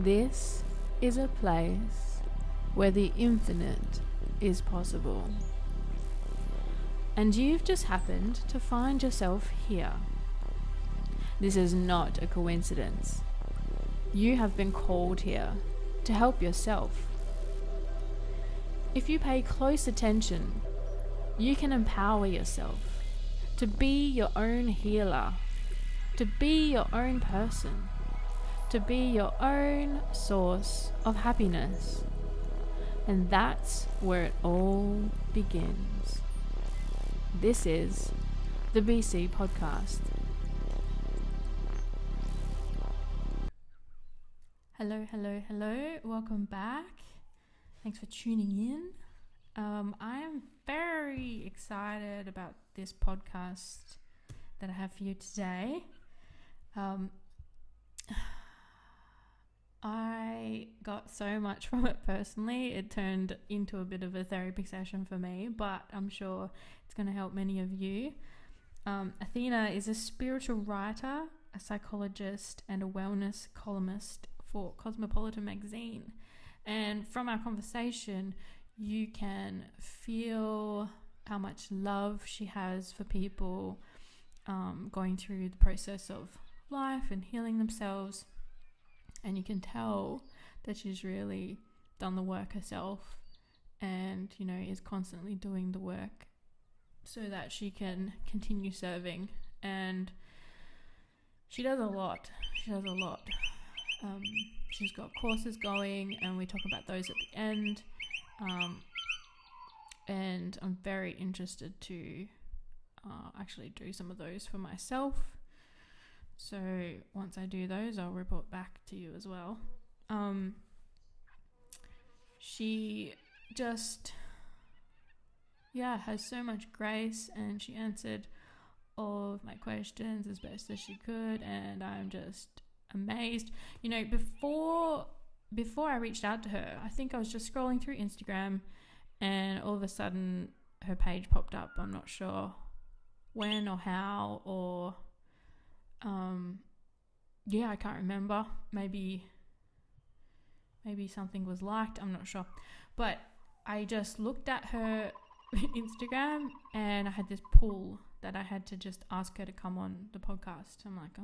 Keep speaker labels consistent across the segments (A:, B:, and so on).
A: This is a place where the infinite is possible. And you've just happened to find yourself here. This is not a coincidence. You have been called here to help yourself. If you pay close attention, you can empower yourself to be your own healer, to be your own person, to be your own source of happiness. And that's where it all begins. This is the BC Podcast. Hello. Welcome back. Thanks for tuning in. I am very excited about this podcast that I have for you today. I got so much from it personally. It turned into a bit of a therapy session for me, but I'm sure it's going to help many of you. Athena is a spiritual writer, a psychologist, and a wellness columnist for Cosmopolitan Magazine. And from our conversation, you can feel how much love she has for people going through the process of life and healing themselves. And you can tell that she's really done the work herself and, is constantly doing the work so that she can continue serving. And she does a lot. She's got courses going, and we talk about those at the end. And I'm very interested to actually do some of those for myself. So once I do those, I'll report back to you as well. She just, has so much grace, and she answered all of my questions as best as she could, and I'm just amazed. Before I reached out to her, I think I was just scrolling through Instagram, and all of a sudden her page popped up. I'm not sure when or how, or I can't remember. Maybe something was liked. I'm not sure. But I just looked at her Instagram, and I had this pull that I had to just ask her to come on the podcast. I'm like,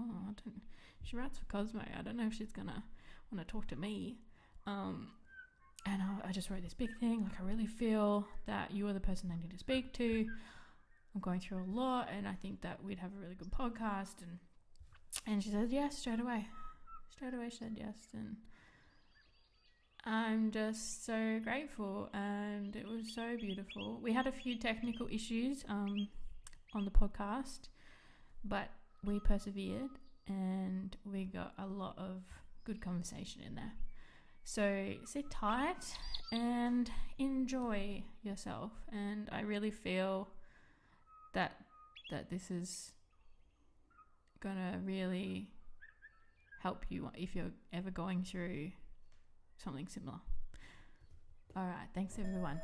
A: she writes for Cosmo. I don't know if she's gonna want to talk to me. And I just wrote this big thing. Like, I really feel that you are the person I need to speak to. I'm going through a lot, and I think that we'd have a really good podcast. And she said yes straight away. She said yes, and I'm just so grateful, and it was so beautiful. We had a few technical issues on the podcast, but we persevered, and we got a lot of good conversation in there. So sit tight and enjoy yourself, and I really feel that this is gonna really help you if you're ever going through something similar. All right, thanks everyone.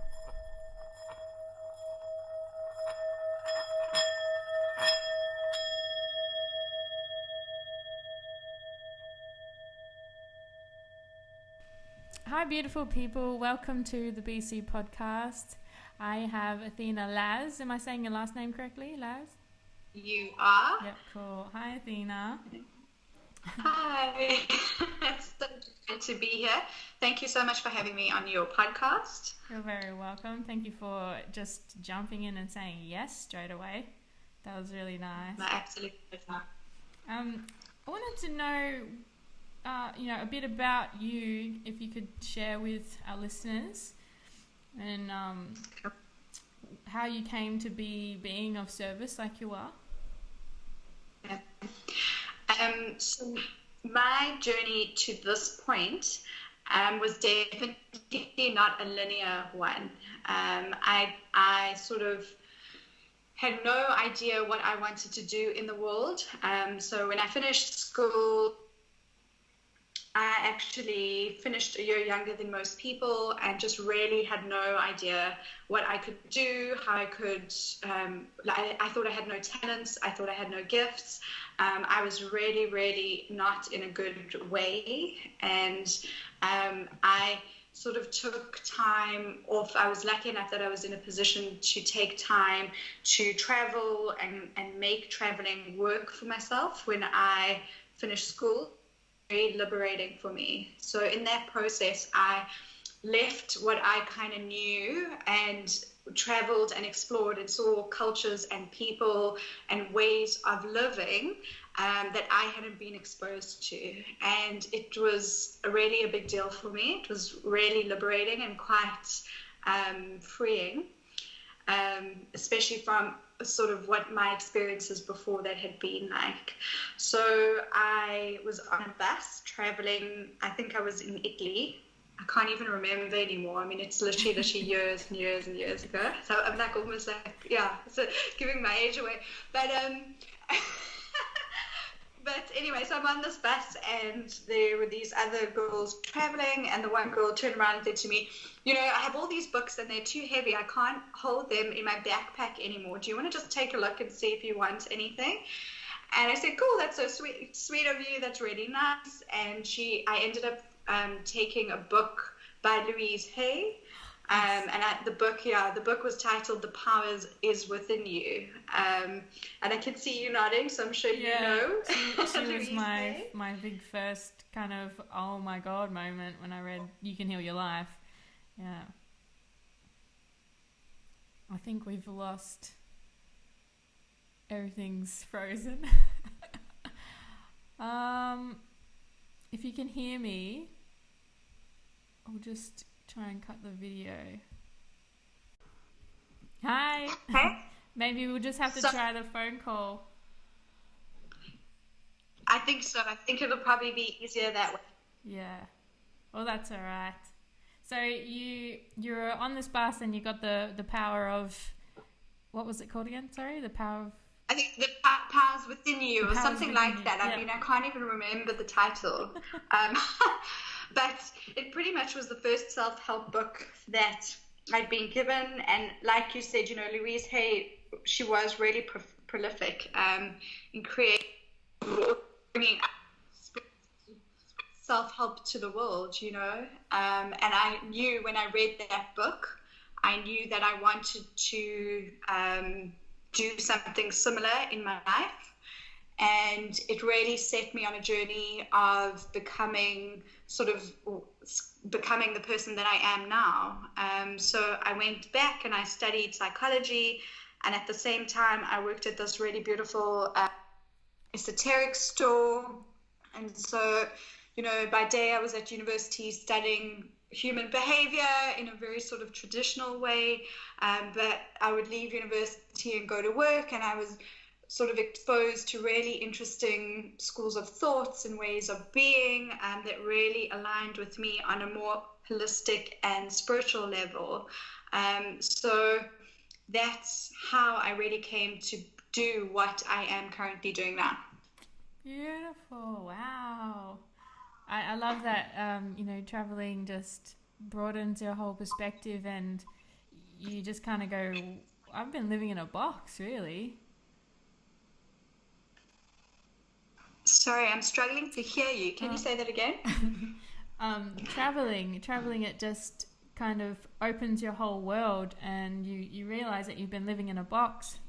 A: Hi beautiful people, welcome to the BC Podcast. I have Athena Laz. Am I saying your last name correctly, Laz?
B: You are?
A: Yep, cool. Hi Athena.
B: Hi. It's so good to be here. Thank you so much for having me on your podcast.
A: You're very welcome. Thank you for just jumping in and saying yes straight away. That was really nice.
B: No, absolutely.
A: I wanted to know a bit about you, if you could share with our listeners, and how you came to be being of service like you are.
B: So my journey to this point was definitely not a linear one. I sort of had no idea what I wanted to do in the world. So when I finished school, I actually finished a year younger than most people and just really had no idea what I could do, how I could, I thought I had no talents, I thought I had no gifts. I was really, really not in a good way. And I sort of took time off. I was lucky enough that I was in a position to take time to travel and make traveling work for myself when I finished school. Very liberating for me. So in that process, I left what I kind of knew and traveled and explored and saw cultures and people and ways of living that I hadn't been exposed to. And it was really a big deal for me. It was really liberating and quite freeing, especially from sort of what my experiences before that had been like. So I was on a bus traveling, I think I was in Italy. I can't even remember anymore. I mean, it's literally years and years and years ago. So I'm like almost like, yeah, so giving my age away. But but anyway, so I'm on this bus and there were these other girls traveling, and the one girl turned around and said to me, you know, I have all these books and they're too heavy. I can't hold them in my backpack anymore. Do you want to just take a look and see if you want anything? And I said, cool, that's so sweet of you. That's really nice. And I ended up taking a book by Louise Hay. The book was titled "The Power Is Within You," and I can see you nodding, so I'm sure you know.
A: She was my big first kind of oh my god moment when I read "You Can Heal Your Life." Yeah, I think we've lost. Everything's frozen. If you can hear me, I'll just try and cut the video. Hi.
B: Hey.
A: Maybe we'll just have to try the phone call.
B: I think so. I think it'll probably be easier that way.
A: Yeah. Well, that's all right. So you're on this bus and you got the power of, what was it called again? Sorry, the power of.
B: I think the powers within you, or something like that. I mean, I can't even remember the title. But it pretty much was the first self-help book that I'd been given. And like you said, you know, Louise Hay, she was really prolific in bringing self-help to the world, you know. And I knew when I read that book, I knew that I wanted to do something similar in my life. And it really set me on a journey of becoming the person that I am now. So I went back and I studied psychology, and at the same time I worked at this really beautiful esoteric store. And so, you know, by day I was at university studying human behavior in a very sort of traditional way, but I would leave university and go to work, and I was sort of exposed to really interesting schools of thoughts and ways of being that really aligned with me on a more holistic and spiritual level. So that's how I really came to do what I am currently doing now.
A: Beautiful. Wow. I love that, you know, traveling just broadens your whole perspective, and you just kind of go, I've been living in a box, really.
B: Sorry, I'm struggling to hear you. Can you say that again?
A: Traveling, it just kind of opens your whole world, and you realize that you've been living in a box.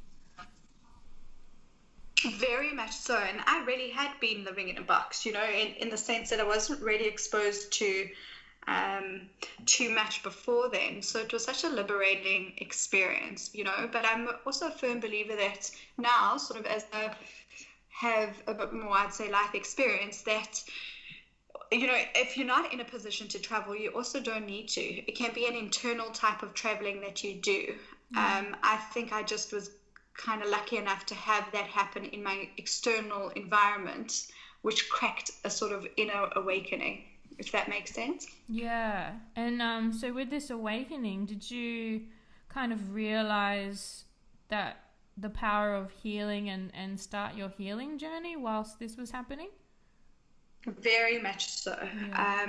B: Very much so. And I really had been living in a box, you know, in the sense that I wasn't really exposed to too much before then. So it was such a liberating experience, you know. But I'm also a firm believer that now, sort of as I have a bit more, I'd say, life experience, that, you know, if you're not in a position to travel, you also don't need to. It can be an internal type of traveling that you do. I think I just was kind of lucky enough to have that happen in my external environment, which cracked a sort of inner awakening, if that makes sense.
A: Yeah. And so with this awakening, did you kind of realize that the power of healing and start your healing journey whilst this was happening?
B: Very much so.
A: Yeah.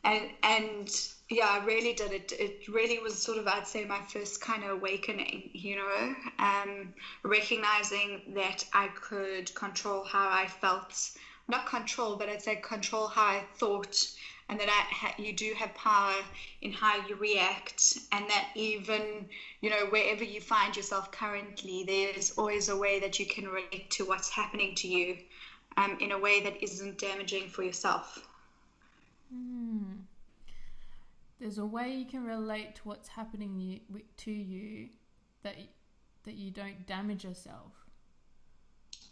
B: And yeah, I really did it. It really was sort of, I'd say, my first kind of awakening, recognizing that I could control how I felt, not control, but I'd say control how I thought, and that you do have power in how you react, and that even, wherever you find yourself currently, there's always a way that you can relate to what's happening to you, in a way that isn't damaging for yourself.
A: There's a way you can relate to what's happening to you that you don't damage yourself.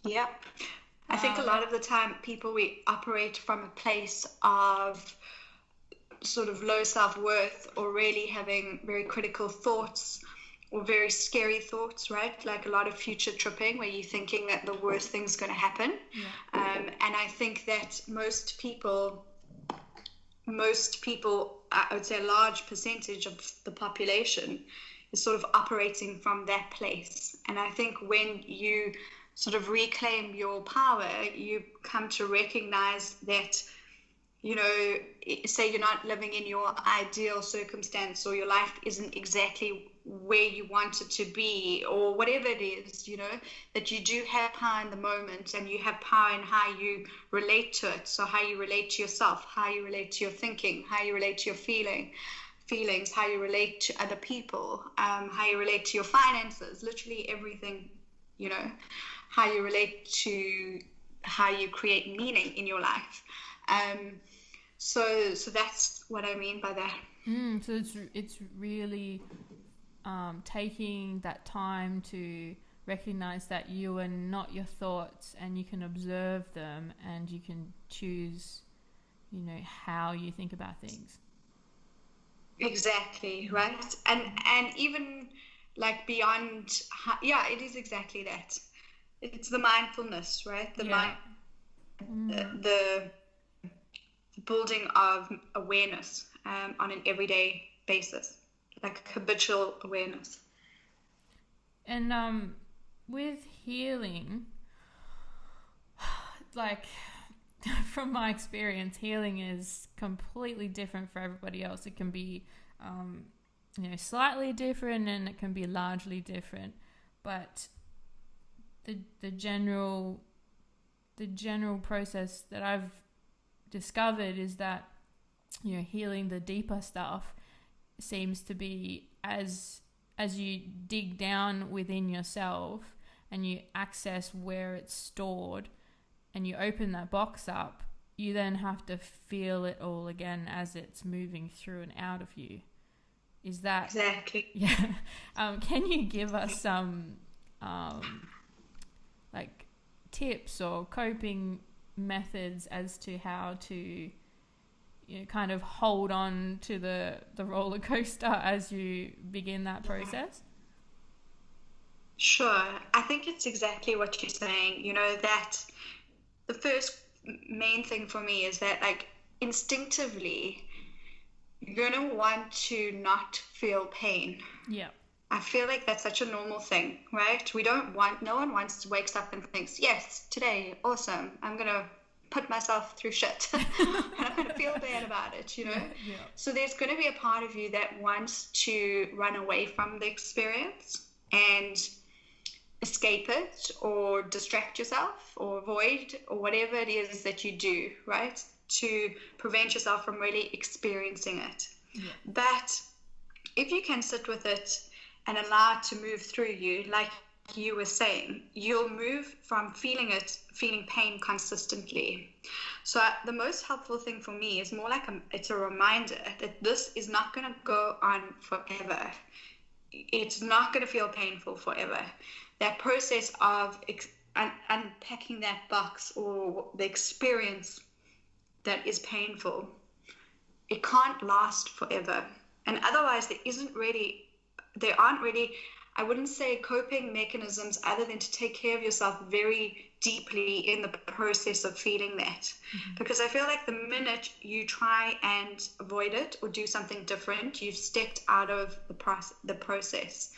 B: Yeah. I think a lot of the time we operate from a place of sort of low self-worth, or really having very critical thoughts or very scary thoughts, right? Like a lot of future tripping, where you're thinking that the worst thing's going to happen.
A: Yeah.
B: And I think that most people, I would say a large percentage of the population, is sort of operating from that place. And I think when you sort of reclaim your power, you come to recognize that, say you're not living in your ideal circumstance, or your life isn't exactly where you want it to be, or whatever it is, that you do have power in the moment, and you have power in how you relate to it. So how you relate to yourself, how you relate to your thinking, how you relate to your feelings, how you relate to other people, how you relate to your finances, literally everything, how you relate to how you create meaning in your life. So that's what I mean by that.
A: So it's really taking that time to recognize that you are not your thoughts, and you can observe them, and you can choose, how you think about things.
B: Exactly, right? And even like beyond, it is exactly that. It's the mindfulness, right? The building of awareness on an everyday basis, like habitual awareness.
A: And with healing, like from my experience, healing is completely different for everybody else. It can be slightly different, and it can be largely different, but the general process that I've discovered is that healing the deeper stuff seems to be as you dig down within yourself and you access where it's stored, and you open that box up, you then have to feel it all again as it's moving through and out of you. Is that
B: exactly?
A: Yeah. Can you give us some like tips or coping methods as to how to kind of hold on to the roller coaster as you begin that process?
B: Sure. I think it's exactly what you're saying, that the first main thing for me is that, like, instinctively you're going to want to not feel pain.
A: Yeah.
B: I feel like that's such a normal thing, right? No one wakes up and thinks, yes, today, awesome, I'm going to put myself through shit and I'm going to feel bad about it,
A: Yeah.
B: So there's going to be a part of you that wants to run away from the experience and escape it, or distract yourself, or avoid, or whatever it is that you do, right, to prevent yourself from really experiencing it.
A: Yeah.
B: But if you can sit with it and allow it to move through you, like you were saying, you'll move from feeling pain consistently. So the most helpful thing for me is more like it's a reminder that this is not going to go on forever. It's not going to feel painful forever. That process of unpacking that box, or the experience that is painful, it can't last forever. And otherwise there aren't really, I wouldn't say coping mechanisms other than to take care of yourself very deeply in the process of feeling that. Mm-hmm. Because I feel like the minute you try and avoid it or do something different, you've stepped out of the process.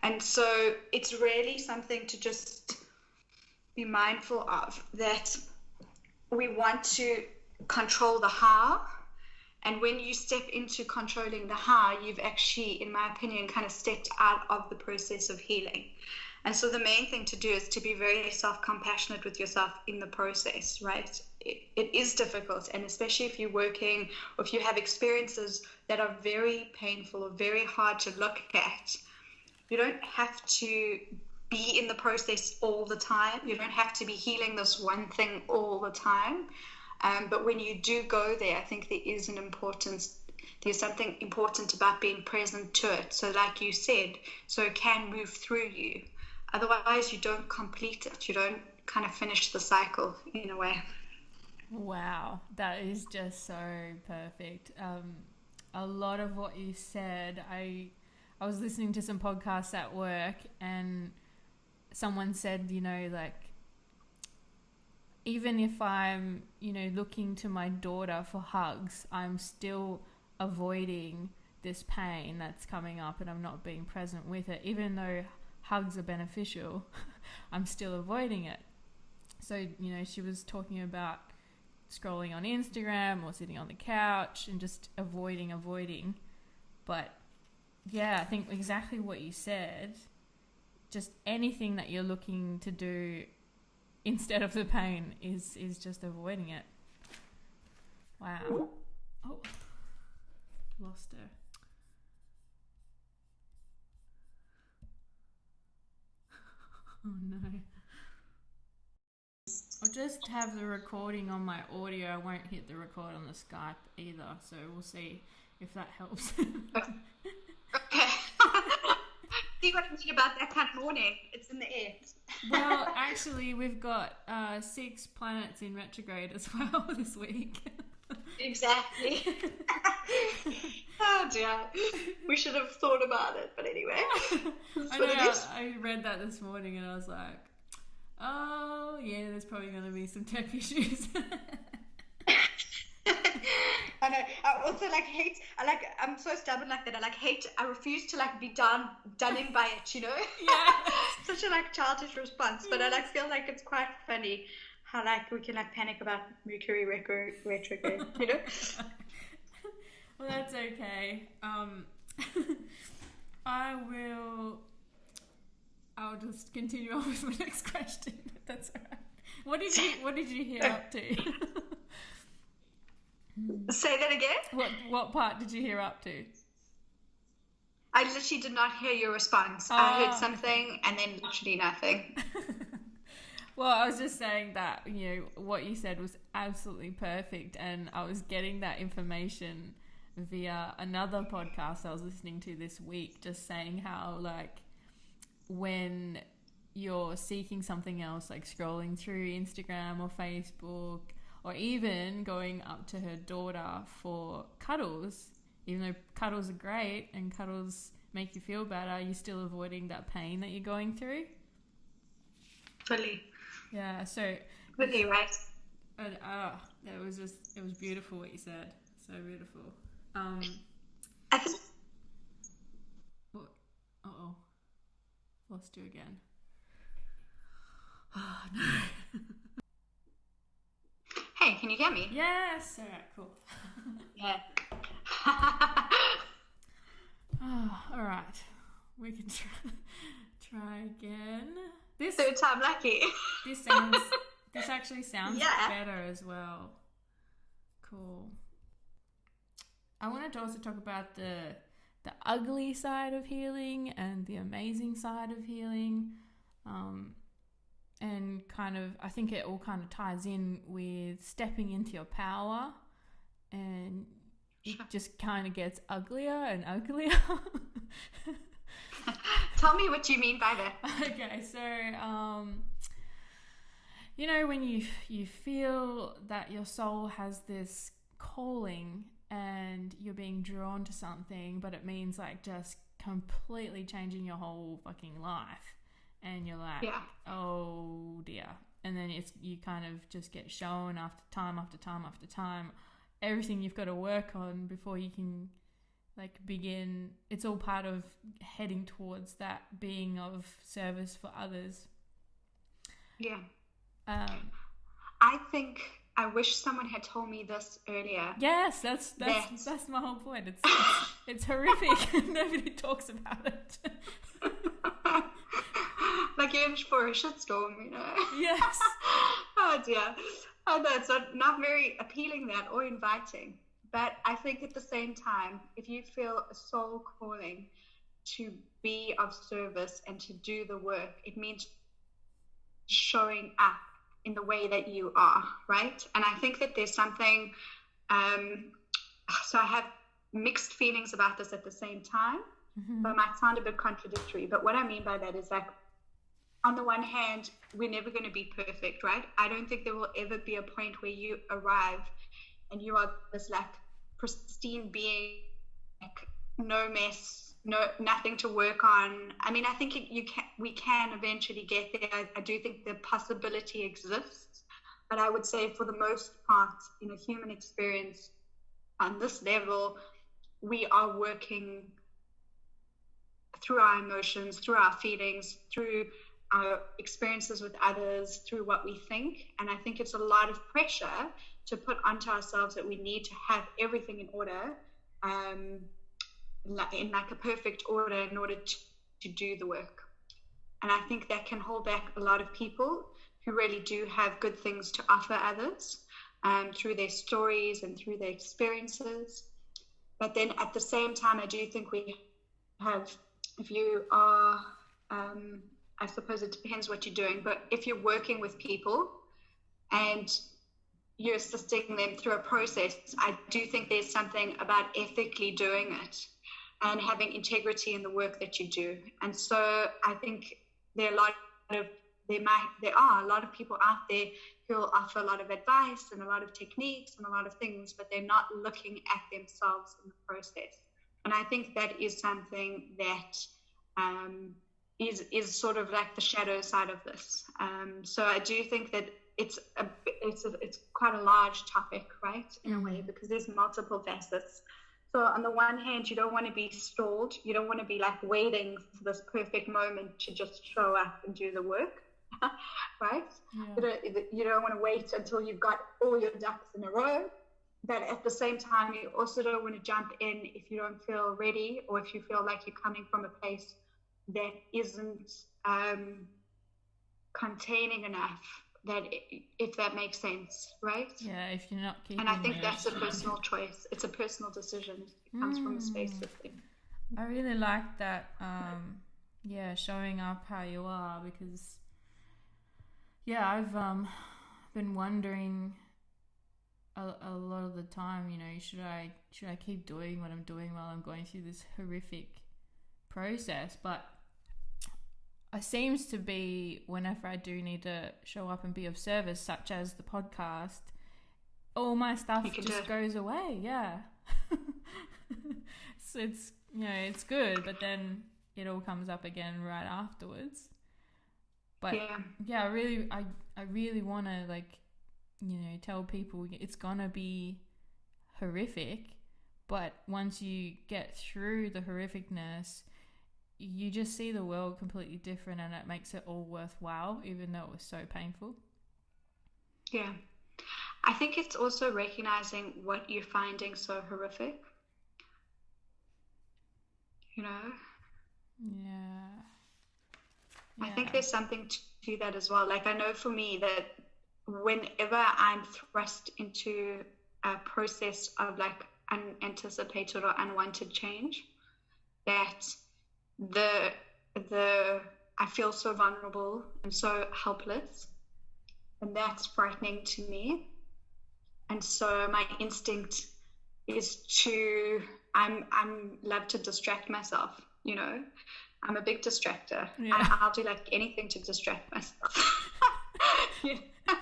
B: And so it's really something to just be mindful of, that we want to control the how. And when you step into controlling the how, you've actually, in my opinion, kind of stepped out of the process of healing. And so the main thing to do is to be very self-compassionate with yourself in the process, right? It is difficult, and especially if you're working or if you have experiences that are very painful or very hard to look at. You don't have to be in the process all the time. You don't have to be healing this one thing all the time. But when you do go there, I think there's something important about being present to it. So like you said, so it can move through you. Otherwise, you don't complete it. You don't kind of finish the cycle in a way.
A: Wow, that is just so perfect. A lot of what you said, I was listening to some podcasts at work, and someone said, like, even if I'm, looking to my daughter for hugs, I'm still avoiding this pain that's coming up and I'm not being present with it. Even though hugs are beneficial, I'm still avoiding it. So, she was talking about scrolling on Instagram or sitting on the couch and just avoiding. But yeah, I think exactly what you said, just anything that you're looking to do instead of the pain is just avoiding it. Wow. Oh, lost her. Oh no. I'll just have the recording on my audio. I won't hit the record on the Skype either, so we'll see if that helps.
B: Okay. See what I mean about that kind of morning? It's in the air.
A: Well, actually, we've got 6 planets in retrograde as well this week.
B: Exactly. Oh dear. We should have thought about it, but anyway.
A: I read that this morning and I was like, oh yeah, there's probably going to be some tech issues.
B: I know. I also hate. I'm so stubborn like that. I refuse to be done in by it.
A: Yeah.
B: Such a childish response, but I feel like it's quite funny how we can panic about Mercury retrograde.
A: Well, that's okay. I'll just continue on with my next question. If that's all right. What did you hear up to?
B: Say that again?
A: What part did you hear up to?
B: I literally did not hear your response. I heard something and then literally nothing.
A: Well, I was just saying that, what you said was absolutely perfect, and I was getting that information via another podcast I was listening to this week, just saying how when you're seeking something else, like scrolling through Instagram or Facebook, or even going up to her daughter for cuddles, even though cuddles are great and cuddles make you feel better, you're still avoiding that pain that you're going through.
B: Fully.
A: Yeah, so...
B: Fully, right?
A: It was beautiful what you said. So beautiful. Uh-oh. Lost you again. Oh, no.
B: Hey, can you hear me?
A: Yes. All right, cool.
B: Yeah.
A: All right. We can try again.
B: Third time lucky.
A: This actually sounds better as well. Cool. I wanted to also talk about the ugly side of healing and the amazing side of healing. And I think it all kind of ties in with stepping into your power, and it just kind of gets uglier and uglier.
B: Tell me what you mean by that.
A: Okay, so, when you feel that your soul has this calling and you're being drawn to something, but it means just completely changing your whole fucking life. And you're like, oh dear. And then you kind of just get shown after time after time after time everything you've got to work on before you can begin. It's all part of heading towards that being of service for others.
B: Yeah.
A: I
B: I think I wish someone had told me this earlier.
A: Yes, that's my whole point. It's horrific. Nobody talks about it.
B: Like you're in for a shitstorm, you know.
A: Yes.
B: Oh dear. Oh no, it's not very appealing that or inviting. But I think at the same time, if you feel a soul calling to be of service and to do the work, it means showing up in the way that you are, right? And I think that there's something, so I have mixed feelings about this at the same time, but it might sound a bit contradictory. But what I mean by that is like, on the one hand, we're never going to be perfect, right? I don't think there will ever be a point where you arrive and you are this like pristine being, like no mess, nothing to work on. I mean, I think we can eventually get there. I do think the possibility exists, but I would say for the most part, in a human experience on this level, we are working through our emotions, through our feelings, through our experiences with others, through what we think. And I think it's a lot of pressure to put onto ourselves that we need to have everything in order, in like a perfect order in order to do the work. And I think that can hold back a lot of people who really do have good things to offer others, through their stories and through their experiences. But then at the same time, I do think we have, if you are, I suppose it depends what you're doing, but if you're working with people and you're assisting them through a process, I do think there's something about ethically doing it and having integrity in the work that you do. And so I think there are a lot of people out there who will offer a lot of advice and a lot of techniques and a lot of things, but they're not looking at themselves in the process. And I think that is something that is sort of like the shadow side of this. So I do think that it's quite a large topic, right, in a way, because there's multiple facets. So on the one hand, you don't want to be stalled. You don't want to be like waiting for this perfect moment to just show up and do the work, right? Yeah. You don't want to wait until you've got all your ducks in a row. But at the same time, you also don't want to jump in if you don't feel ready, or if you feel like you're coming from a place that isn't containing enough, that if that makes sense, right?
A: Yeah, if you're not keeping.
B: And I think that's a personal choice. It's a personal decision. It comes from a space of thing.
A: I really like that. Showing up how you are, because I've been wondering a lot of the time, you know, should I keep doing what I'm doing while I'm going through this horrific process? But it seems to be whenever I do need to show up and be of service, such as the podcast, all my stuff just goes away. Yeah. So it's, you know, it's good, but then it all comes up again right afterwards. But I really want to, like, you know, tell people it's gonna be horrific, but once you get through the horrificness, you just see the world completely different, and it makes it all worthwhile, even though it was so painful.
B: Yeah. I think it's also recognizing what you're finding so horrific. You know?
A: Yeah.
B: I think there's something to that as well. Like, I know for me that whenever I'm thrust into a process of like unanticipated or unwanted change, that I feel so vulnerable and so helpless, and that's frightening to me. And so my instinct is I'm love to distract myself, you know. I'm a big distractor. Yeah. I'll do like anything to distract myself. You know?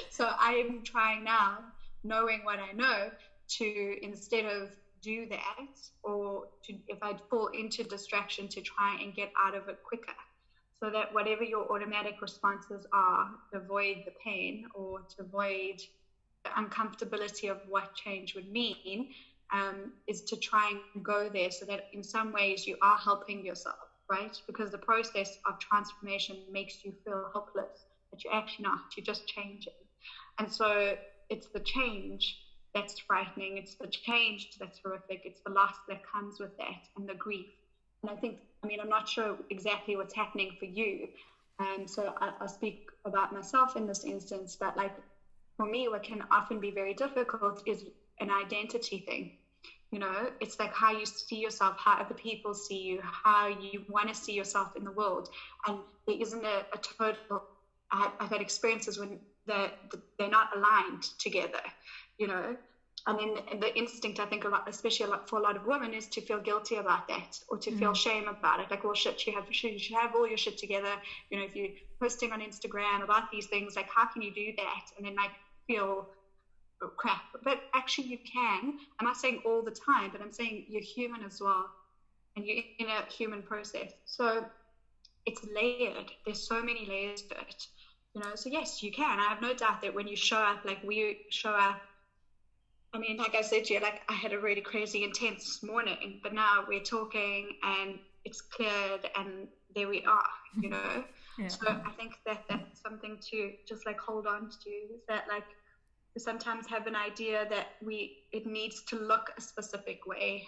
B: So I am trying now, knowing what I know, to, instead of do that, or to, if I fall into distraction, to try and get out of it quicker, so that whatever your automatic responses are, to avoid the pain or to avoid the uncomfortability of what change would mean, is to try and go there, so that in some ways you are helping yourself, right? Because the process of transformation makes you feel helpless, but you're actually not, you're just changing. And so it's the change that's frightening. It's the change that's horrific. It's the loss that comes with that and the grief. And I'm not sure exactly what's happening for you. So I'll speak about myself in this instance, but like for me, what can often be very difficult is an identity thing. It's like how you see yourself, how other people see you, how you want to see yourself in the world. And there isn't a total, I've had experiences when they're not aligned together, And then the instinct, I think, especially for a lot of women, is to feel guilty about that, or to feel shame about it. Like, well, shit, you should have all your shit together. If you're posting on Instagram about these things, like, how can you do that? And then like feel crap. But actually you can. I'm not saying all the time, but I'm saying you're human as well, and you're in a human process. So it's layered. There's so many layers to it, so yes, you can. I have no doubt that when you show up, like we show up, like I said to you, like I had a really crazy intense morning, but now we're talking and it's cleared and there we are, Yeah. So I think that that's something to just like hold on to, is that like we sometimes have an idea that it needs to look a specific way.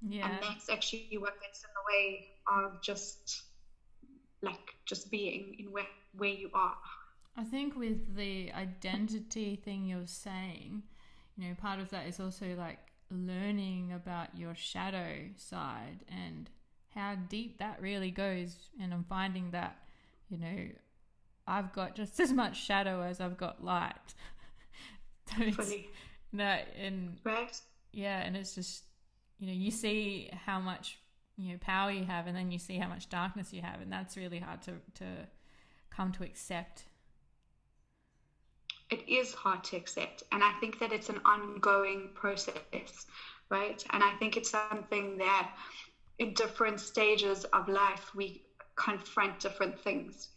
B: Yeah. And that's actually what gets in the way of just being in where you are.
A: I think with the identity thing you're saying, part of that is also like learning about your shadow side and how deep that really goes. And I'm finding that, I've got just as much shadow as I've got light. So
B: right.
A: Yeah, and it's just, you see how much, power you have, and then you see how much darkness you have, and that's really hard to come to accept.
B: It is hard to accept, and I think that it's an ongoing process, right? And I think it's something that in different stages of life we confront different things,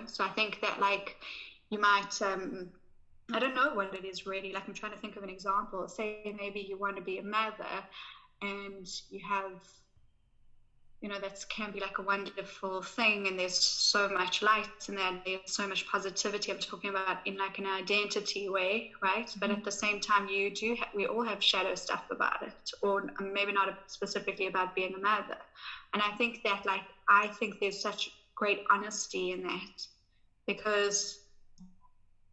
B: So I think that like you might I don't know what it is really. Like I'm trying to think of an example. Say maybe you want to be a mother, and you have, that can be like a wonderful thing, and there's so much light in that, there's so much positivity. I'm talking about in like an identity way, right? Mm-hmm. But at the same time, we all have shadow stuff about it, or maybe not specifically about being a mother. And I think that I think there's such great honesty in that,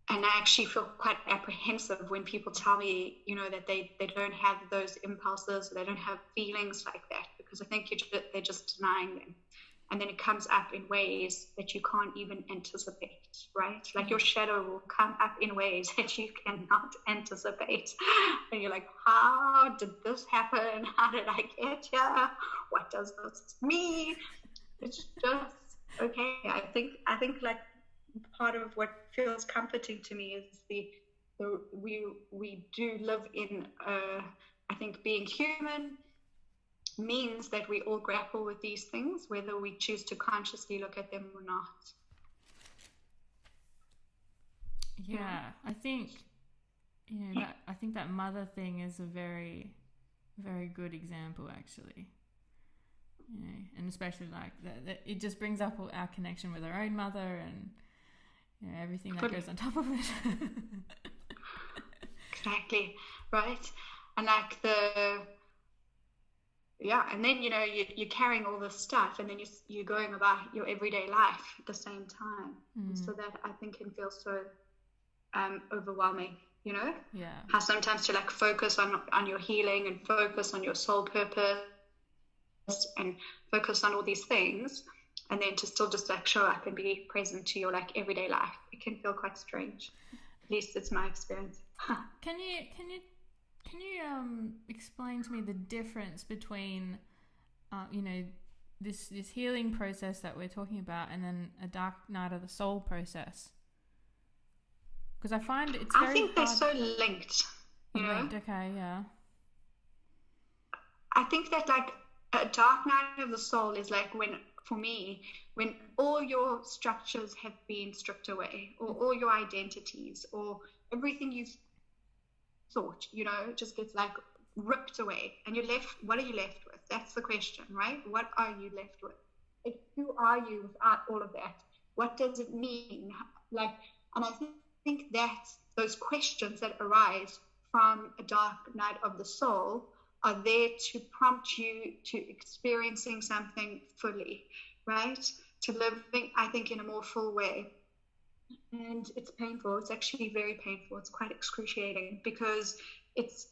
B: and I actually feel quite apprehensive when people tell me, that they don't have those impulses, or they don't have feelings like that, because I think they're just denying them. And then it comes up in ways that you can't even anticipate, right? Like your shadow will come up in ways that you cannot anticipate. And you're like, how did this happen? How did I get here? What does this mean? It's just, okay. I think like, part of what feels comforting to me is we do live in I think being human means that we all grapple with these things, whether we choose to consciously look at them or not.
A: Yeah, I think I think that mother thing is a very, very good example actually. And especially like that it just brings up our connection with our own mother and everything that goes on top of it.
B: Exactly, right? And like and then you're carrying all this stuff, and then you're going about your everyday life at the same time. So that I think can feel so overwhelming. How sometimes to like focus on your healing and focus on your soul purpose and focus on all these things, and then to still just like show up and be present to your like everyday life. It can feel quite strange. At least it's my experience.
A: Can you explain to me the difference between this healing process that we're talking about and then a dark night of the soul process? Because I find it's very
B: I think they're
A: hard.
B: So linked.
A: Linked, okay, yeah.
B: I think that like a dark night of the soul is like when all your structures have been stripped away, or all your identities, or everything you've thought, just gets like ripped away, and you're left. What are you left with? That's the question, right? What are you left with? Like, who are you without all of that? What does it mean? Like, and I think think that those questions that arise from a dark night of the soul are there to prompt you to experiencing something fully, right? To living, I think, in a more full way. And it's painful. It's actually very painful. It's quite excruciating because it's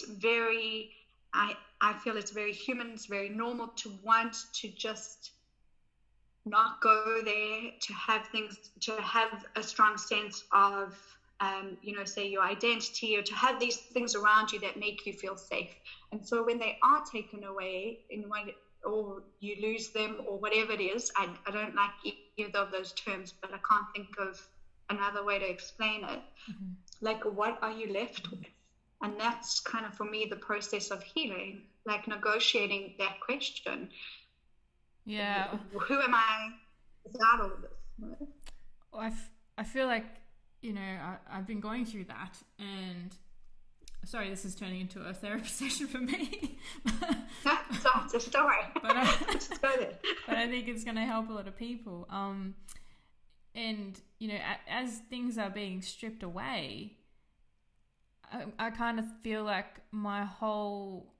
B: very, I feel it's very human. It's very normal to want to just not go there, to have things, to have a strong sense of, say your identity, or to have these things around you that make you feel safe. And so when they are taken away or you lose them or whatever it is, I don't like either of those terms, but I can't think of another way to explain it.
A: Mm-hmm.
B: Like, what are you left with? And that's kind of, for me, the process of healing, like negotiating that question.
A: Yeah.
B: Who am I without all of this?
A: I feel like, I've been going through that, and sorry, this is turning into a therapy session for me.
B: It's a story. But just go there.
A: But I think it's going to help a lot of people. And, as things are being stripped away, I kind of feel like my whole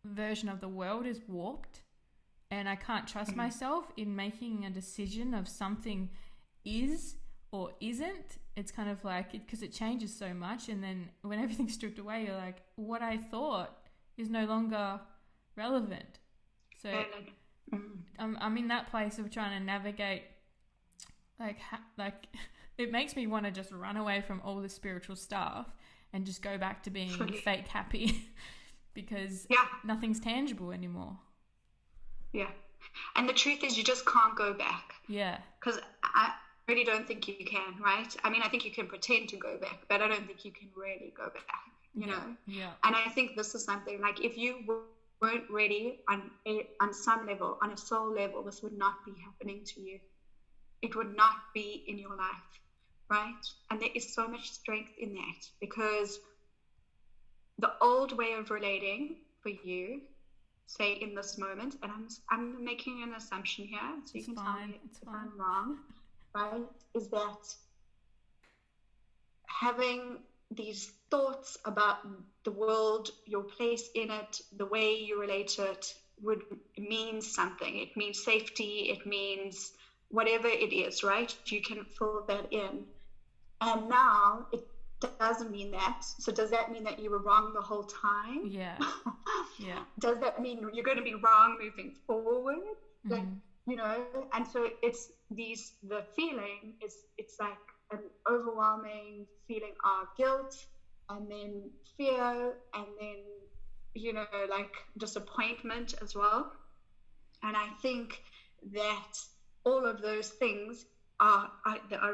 A: version of the world is warped, and I can't trust myself in making a decision of something is or isn't. It's kind of like, because it changes so much, and then when everything's stripped away, you're like, what I thought is no longer relevant. So I'm in that place of trying to navigate, like it makes me want to just run away from all the spiritual stuff and just go back to being fake happy because nothing's tangible anymore. Yeah.
B: And the truth is, you just can't go back.
A: Yeah.
B: Because I really don't think you can, right? I mean, I think you can pretend to go back, but I don't think you can really go back, you know?
A: Yeah.
B: And I think this is something, like, if you weren't ready on some level, on a soul level, this would not be happening to you. It would not be in your life, right? And there is so much strength in that, because the old way of relating for you, say in this moment, and I'm making an assumption here, so you can tell me if I'm wrong, right, is that having these thoughts about the world, your place in it, the way you relate to it, would mean something. It means safety, it means whatever it is, right? You can fill that in. And now it doesn't mean that. So does that mean that you were wrong the whole time?
A: Yeah.
B: Does that mean you're going to be wrong moving forward? Like, and so the feeling is, it's like an overwhelming feeling of guilt, and then fear, and then, like disappointment as well. And I think that all of those things are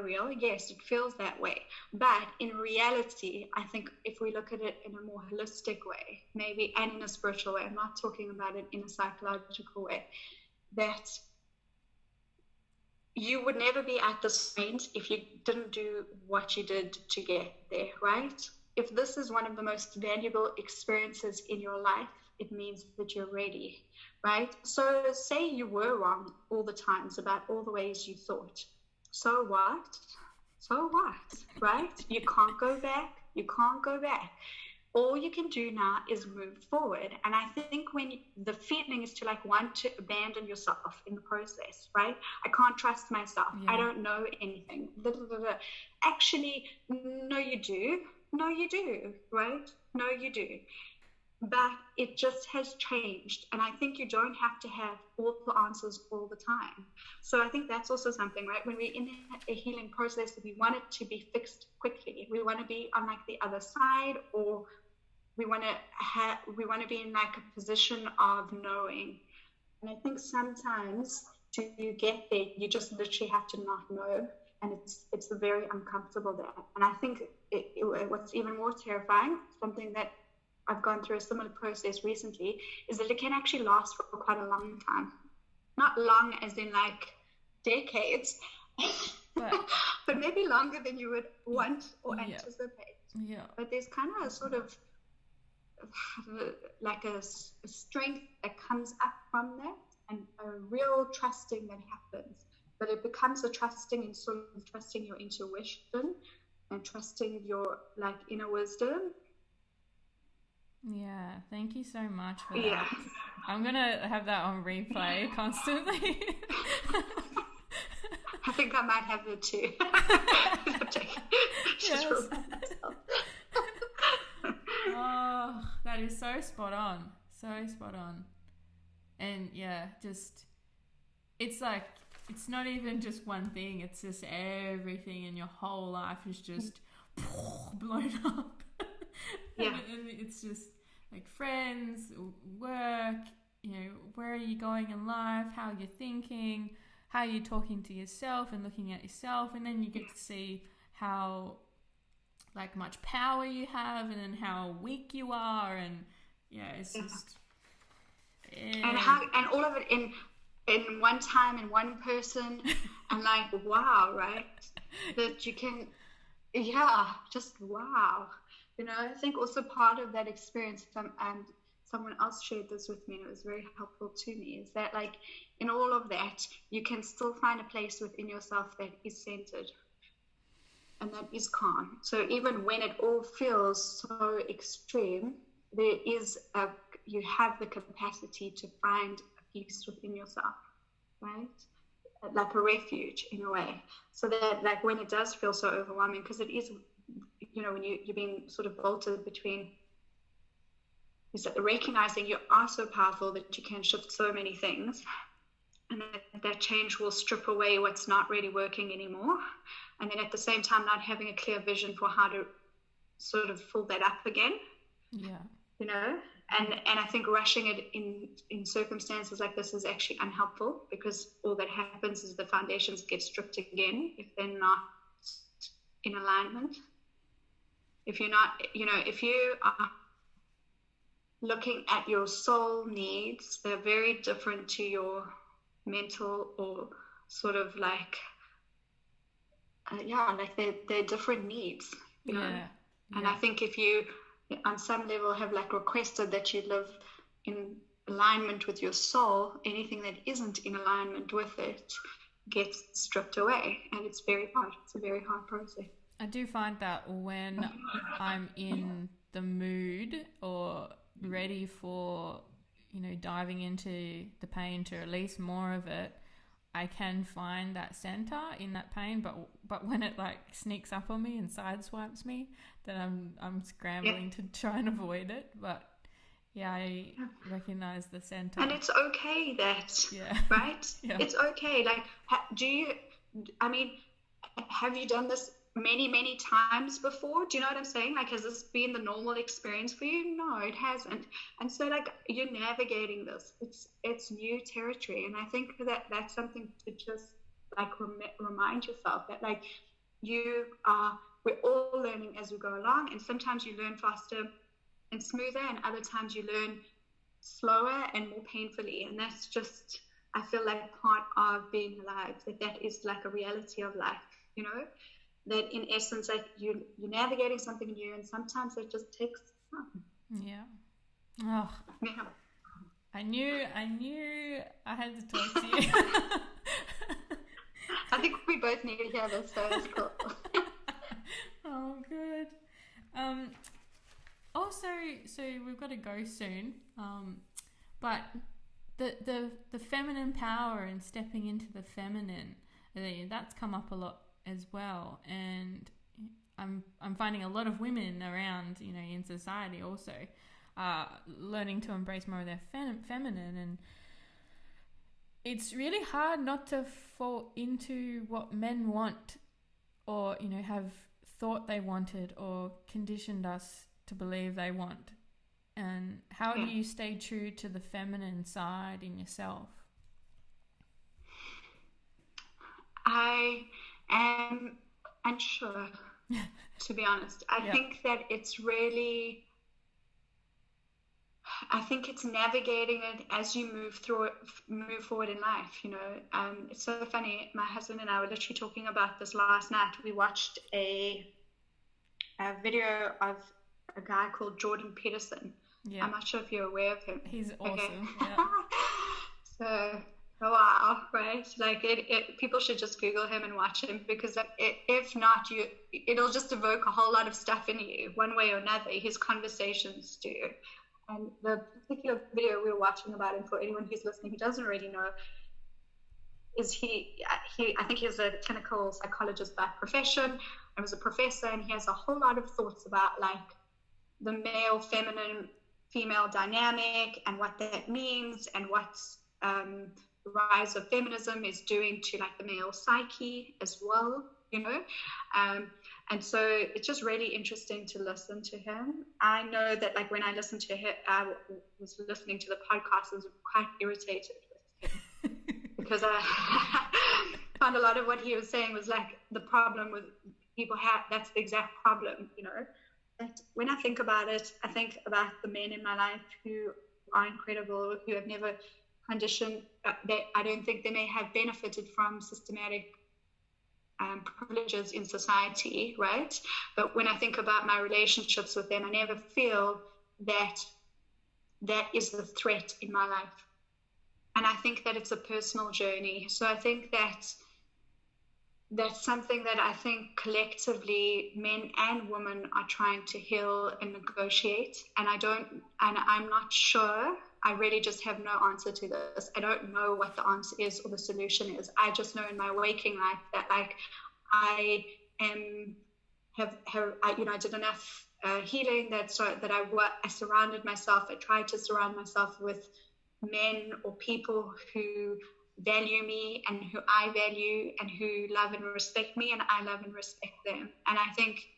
B: real. Yes, it feels that way. But in reality, I think if we look at it in a more holistic way, maybe, and in a spiritual way, I'm not talking about it in a psychological way, that you would never be at this point if you didn't do what you did to get there, right? If this is one of the most valuable experiences in your life, it means that you're ready, right? So say you were wrong all the times about all the ways you thought. So what? Right? You can't go back. All you can do now is move forward. And I think when the feeling is to want to abandon yourself in the process, right? I can't trust myself. I don't know anything. Actually, no, you do, right? No, you do. But it just has changed. And I think you don't have to have all the answers all the time. So I think that's also something, right? When we're in a healing process, we want it to be fixed quickly. We want to be on the other side, or we want to be in a position of knowing. And I think sometimes to get there, you just literally have to not know. And it's very uncomfortable there. And I think what's even more terrifying, something that I've gone through a similar process recently, is that it can actually last for quite a long time. Not long as in decades, but maybe longer than you would want or anticipate.
A: Yeah.
B: But there's kind of a sort of like a strength that comes up from that, and a real trusting that happens. But it becomes a trusting, and sort of trusting your intuition and trusting your like inner wisdom.
A: Yeah, thank you so much for that.
B: Yeah.
A: I'm gonna have that on replay constantly.
B: I think I might have it too. Just
A: Yes.
B: remind myself.
A: Oh, that is so spot on. So spot on. And yeah, just, it's like, it's not even just one thing, it's just everything in your whole life is just blown up.
B: Yeah.
A: And it's just like friends, work, you know, where are you going in life, how you're thinking, how you're talking to yourself and looking at yourself, and then you get to see how like much power you have and then how weak you are, and yeah, it's just
B: And all of it in one time, in one person, and like wow, right? That you can, yeah, just wow. You know, I think also part of that experience, and someone else shared this with me, and it was very helpful to me, is that like in all of that, you can still find a place within yourself that is centered and that is calm. So even when it all feels so extreme, there is you have the capacity to find a peace within yourself, right? Like a refuge in a way. So that like when it does feel so overwhelming, because it is, you know, when you're being sort of bolted between, is that recognizing you are so powerful that you can shift so many things, and that change will strip away what's not really working anymore, and then at the same time not having a clear vision for how to sort of fill that up again.
A: yeah,
B: you know, and I think rushing it in circumstances like this is actually unhelpful, because all that happens is the foundations get stripped again if they're not in alignment. If you're not, you know, if you are looking at your soul needs, they're very different to your mental or sort of like like they're different needs, you know. And I think if you on some level have like requested that you live in alignment with your soul, anything that isn't in alignment with it gets stripped away, and it's very hard. It's a very hard process.
A: I do find that when I'm in the mood or ready for, you know, diving into the pain to release more of it, I can find that center in that pain, but when it like sneaks up on me and sideswipes me, then I'm scrambling to try and avoid it. But yeah, I recognize the center,
B: and it's okay that right. It's okay. Like, have you done this many times before? Do you know what I'm saying? Like, has this been the normal experience for you? No, it hasn't. And so like you're navigating this, it's new territory, and I think that that's something to just like remind yourself that like we're all learning as we go along, and sometimes you learn faster and smoother, and other times you learn slower and more painfully, and that's just, I feel like, part of being alive, that is like a reality of life, you know, that in essence like you're navigating something new, and sometimes it just takes time.
A: I knew I had to talk to you.
B: I think we both need to hear this, so it's cool.
A: Oh, good. Also, so we've got to go soon. But the feminine power and stepping into the feminine, that's come up a lot as well. And I'm finding a lot of women around, you know, in society also, learning to embrace more of their feminine, and it's really hard not to fall into what men want, or, you know, have thought they wanted or conditioned us to believe they want. And how do you stay true to the feminine side in yourself?
B: I am unsure, to be honest. I think that it's really, I think it's navigating it as you move forward in life, you know. It's so funny. My husband and I were literally talking about this last night. We watched a video of a guy called Jordan Peterson. I'm not sure if you're aware of him.
A: He's awesome.
B: Okay. So Oh, wow, right? Like people should just Google him and watch him, because if not, it'll just evoke a whole lot of stuff in you, one way or another. His conversations do. And the particular video we were watching about him, for anyone who's listening who doesn't already know, is I think he's a clinical psychologist by profession, and was a professor, and he has a whole lot of thoughts about like the male feminine female dynamic and what that means, and what's the rise of feminism is doing to like the male psyche as well, and so it's just really interesting to listen to him. I know that like when I listened to him, I was listening to the podcast, I was quite irritated with him because I found a lot of what he was saying was like the problem with people have. That's the exact problem, But when I think about it, I think about the men in my life who are incredible, who have never conditioned, that I don't think they may have benefited from systematic privileges in society, right? But when I think about my relationships with them, I never feel that is the threat in my life. And I think that it's a personal journey. So I think that's something that I think collectively men and women are trying to heal and negotiate. And I'm not sure. I really just have no answer to this. I don't know what the answer is or the solution is. I just know in my waking life that like I did enough healing that I surrounded myself. I tried to surround myself with men or people who value me and who I value and who love and respect me, and I love and respect them. And I think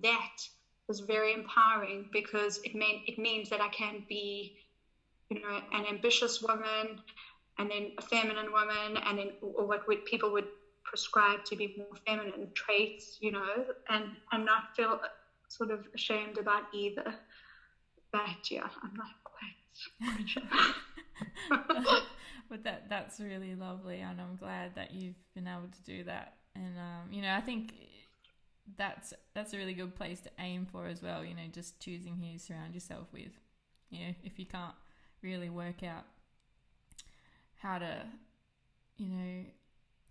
B: that was very empowering, because it means that I can be, an ambitious woman, and then a feminine woman, and then or what people would prescribe to be more feminine traits, and not feel sort of ashamed about either. But yeah, I'm not quite sure.
A: But that's really lovely, and I'm glad that you've been able to do that. And I think that's a really good place to aim for as well. Just choosing who you surround yourself with. If you can't really work out how to,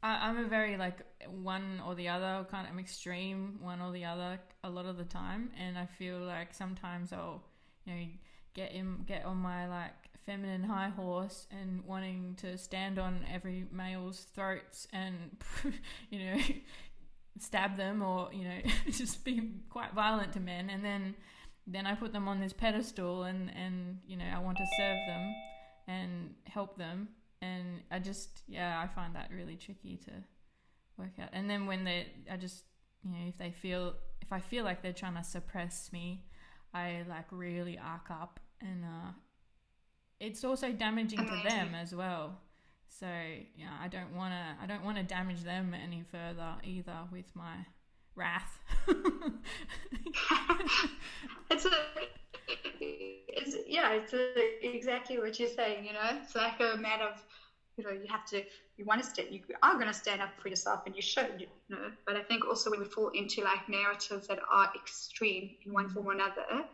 A: I'm a very like one or the other kind of, I'm extreme one or the other a lot of the time, and I feel like sometimes I'll get on my like feminine high horse and wanting to stand on every male's throats and stab them, or just be quite violent to men, and then I put them on this pedestal and I want to serve them and help them, and I find that really tricky to work out. And then when if I feel like they're trying to suppress me, I like really arc up, and it's also damaging to them as well. So I don't want to damage them any further either with my wrath.
B: It's exactly what you're saying. It's like a matter of, you are going to stand up for yourself, and you should, But I think also when we fall into like narratives that are extreme in one form or another,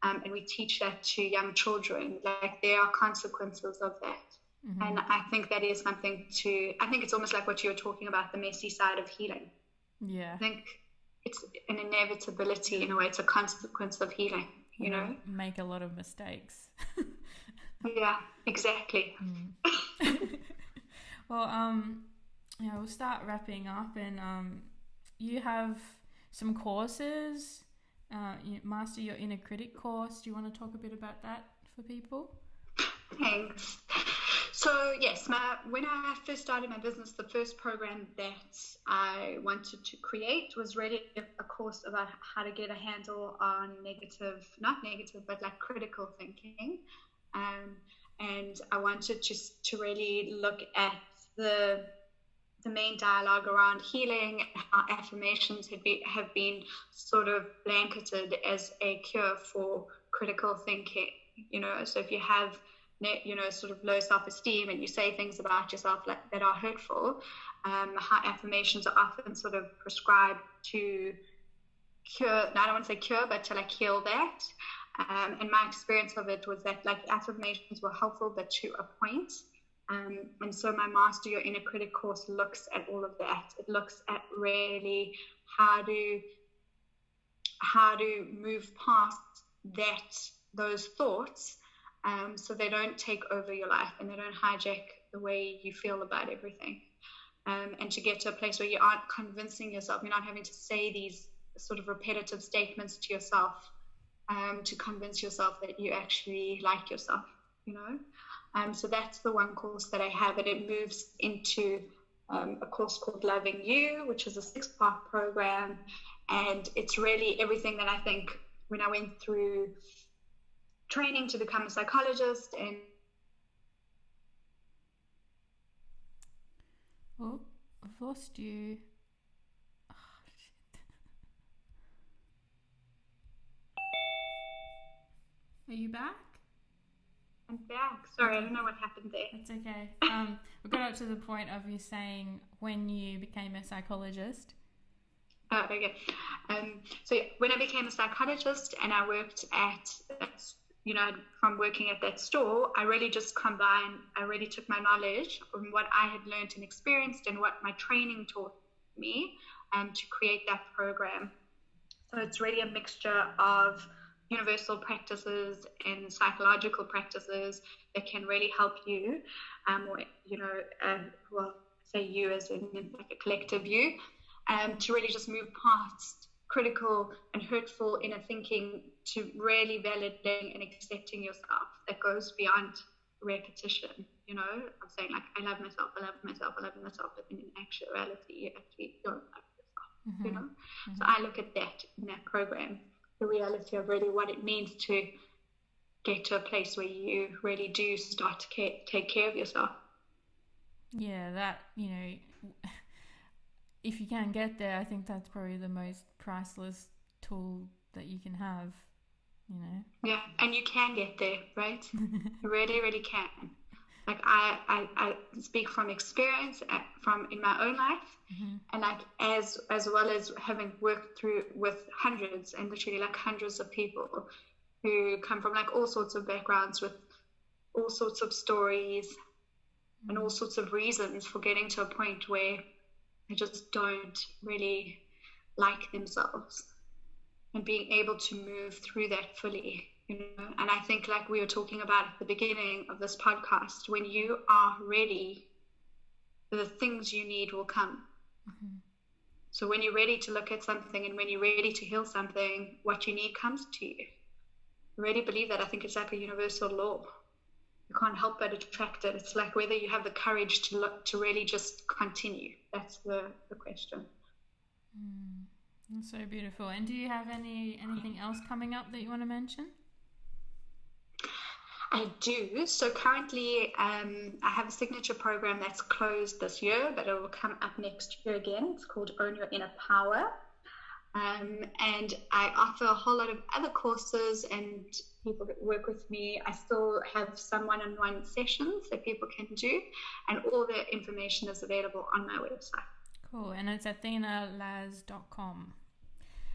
B: and we teach that to young children, like there are consequences of that. Mm-hmm. And I think that is something I think it's almost like what you were talking about, the messy side of healing.
A: Yeah.
B: I think it's an inevitability in a way. It's a consequence of healing,
A: Make a lot of mistakes.
B: Yeah, exactly.
A: Well, we'll start wrapping up, and you have some courses. You master your inner critic course. Do you want to talk a bit about that for people?
B: Thanks. So yes, when I first started my business, the first program that I wanted to create was really a course about how to get a handle on not negative, but like critical thinking. And I wanted to really look at the main dialogue around healing, and how affirmations have been sort of blanketed as a cure for critical thinking. So if you have sort of low self-esteem and you say things about yourself that are hurtful, how affirmations are often sort of prescribed to cure, I don't want to say cure, but to like heal that. And my experience of it was that like affirmations were helpful, but to a point. And so my Master Your Inner Critic course looks at all of that. It looks at really how to move past those thoughts, so they don't take over your life and they don't hijack the way you feel about everything. And to get to a place where you aren't convincing yourself, you're not having to say these sort of repetitive statements to yourself to convince yourself that you actually like yourself, So that's the one course that I have, and it moves into a course called Loving You, which is a 6-part program. And it's really everything that I think when I went through training to become a psychologist. And
A: oh, I've lost you. Oh, shit. Are you back?
B: I'm back. Sorry, I don't know what happened there.
A: It's okay. We got up to the point of you saying when you became a psychologist.
B: Oh, okay. So when I became a psychologist and I worked at, from working at that store, I really just I really took my knowledge from what I had learned and experienced and what my training taught me to create that program. So it's really a mixture of universal practices and psychological practices that can really help you, say you as in like a collective you, to really just move past critical and hurtful inner thinking to really validating and accepting yourself that goes beyond repetition, of saying like, I love myself, but in actuality, you actually don't love yourself, So I look at that in that program, the reality of really what it means to get to a place where you really do start to take care of yourself.
A: Yeah, that, if you can get there, I think that's probably the most priceless tool that you can have,
B: Yeah, and you can get there, right? You really, really can. Like I speak from experience, from in my own life, and like as well as having worked through with hundreds and literally like hundreds of people who come from like all sorts of backgrounds with all sorts of stories and all sorts of reasons for getting to a point where they just don't really like themselves, and being able to move through that fully. And I think like we were talking about at the beginning of this podcast, when you are ready, the things you need will come. So when you're ready to look at something and when you're ready to heal something, what you need comes to you. I really believe that. I think it's like a universal law. You can't help but attract it. It's like whether you have the courage to really just continue. That's the question.
A: That's so beautiful. And do you have anything else coming up that you want to mention?
B: I do. So currently I have a signature program that's closed this year, but it will come up next year again. It's called Own Your Inner Power. And I offer a whole lot of other courses, and people that work with me, I still have some one-on-one sessions that people can do, and all the information is available on my website.
A: Cool. And it's athenalaz.com.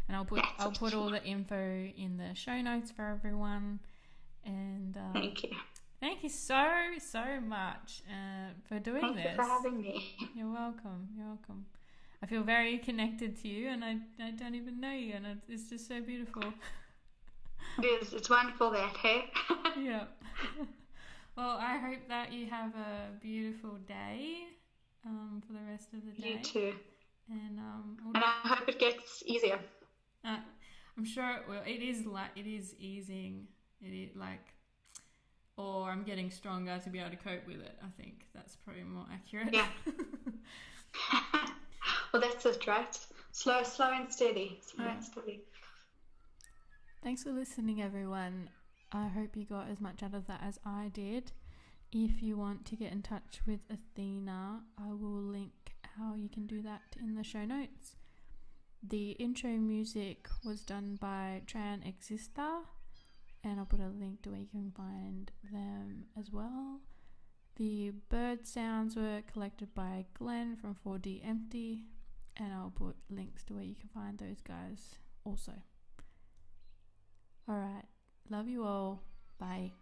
A: And I'll put all the info in the show notes for everyone. And
B: thank you.
A: Thank you so much for doing this.
B: Thank you for having me.
A: You're welcome. I feel very connected to you, and I don't even know you, and it's just so beautiful.
B: It is. It's wonderful that, hey?
A: Yeah. Well, I hope that you have a beautiful day for the rest of the day.
B: You too.
A: And
B: I hope it gets easier.
A: I'm sure it will. It is easing. Or I'm getting stronger to be able to cope with it. I think that's probably more accurate.
B: Yeah. Well, that's it, right? Slow and steady. And steady.
A: Thanks for listening, everyone. I hope you got as much out of that as I did. If you want to get in touch with Athena, I will link how you can do that in the show notes. The intro music was done by Tran Exista, and I'll put a link to where you can find them as well. The bird sounds were collected by Glenn from 4D Empty, and I'll put links to where you can find those guys also. Alright, love you all. Bye.